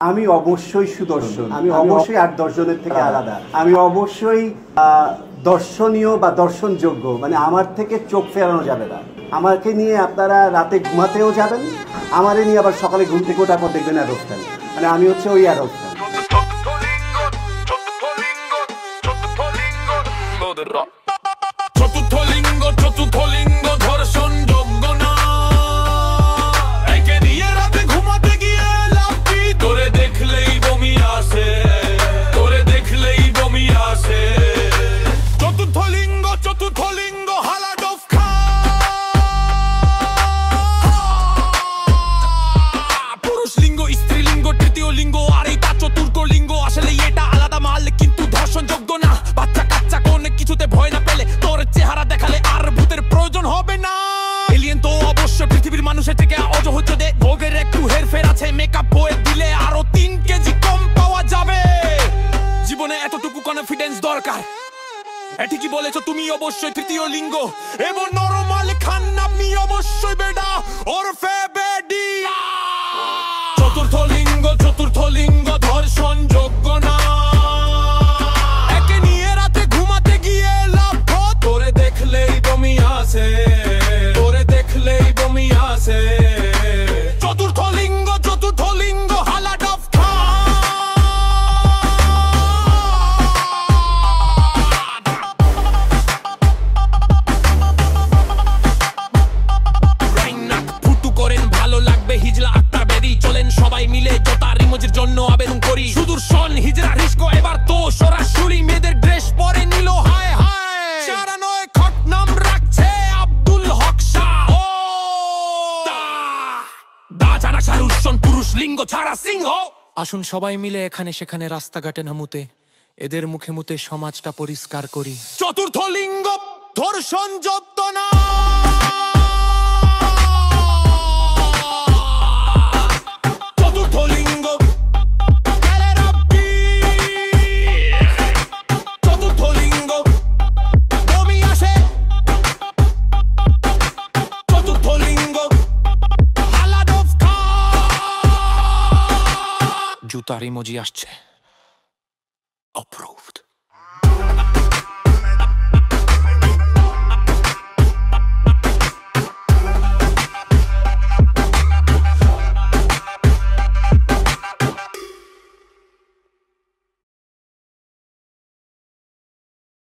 আমি অবশ্যই সুদর্শন, আমি অবশ্যই ৮-১০ জনের থেকে আলাদা, আমি অবশ্যই দর্শনীয় বা দর্শনযোগ্য, মানে আমার থেকে চোখ ফেরানো যাবে না। আমাকে নিয়ে আপনারা রাতে ঘুমাতেও যাবেন, আমারে নিয়ে আবার সকালে ঘুম থেকে ওঠার পর দেখবেন অ্যাডল্ট খান, মানে আমি হচ্ছে ওই অ্যাডল্ট খান। পৃথিবীর মানুষের থেকে অজহর দে ভোগের একটু হেরফের আছে, মেকআপ বয়ে দিলে আরো 3 কেজি কম পাওয়া যাবে। জীবনে এতটুকু কনফিডেন্স দরকার, ঠিকই বলেছো তুমি অবশ্যই তৃতীয় লিঙ্গ এবং নরমাল খান আপনি অবশ্যই বেডা ওরফে বেডি। চতুর্থ লিঙ্গ ধর্ষণ যোগ্য না, একে নিয়ে রাতে ঘুমাতে গিয়ে লাভ, তোরে দেখলেই বমি আসে, তোরে দেখলেই বমি আসে। চতুর্থ লিঙ্গ হালাড অফ ফুটু করেন ভালো লাগবে হিজলা আক্তার বেরি, চলেন সবাই মিলে জোতার ইমোজির জন্য আবেদন করি। সুদর্শন হিজরা রিস্কো এবার তো সরাসরি মেয়েদের ড্রেস পরে নিল, হায় হায় চারা নয় খট নাম রাখছে আব্দুল হক শাহ। দা জানা সারুষণ পুরুষ লিঙ্গ ছাড়া সিংহ। আসুন সবাই মিলে এখানে সেখানে রাস্তাঘাটে নামুতে এদের মুখে মুখে সমাজটা পরিষ্কার করি। চতুর্থ লিঙ্গ ধর্ষণ যোগ্য না, চতুর্থ লিঙ্গ চতুর্থ লিঙ্গ বমি আসে, চতুর্থ লিঙ্গ হালাড অফ জুতার ইমোজি আসছে অপ্রুভ।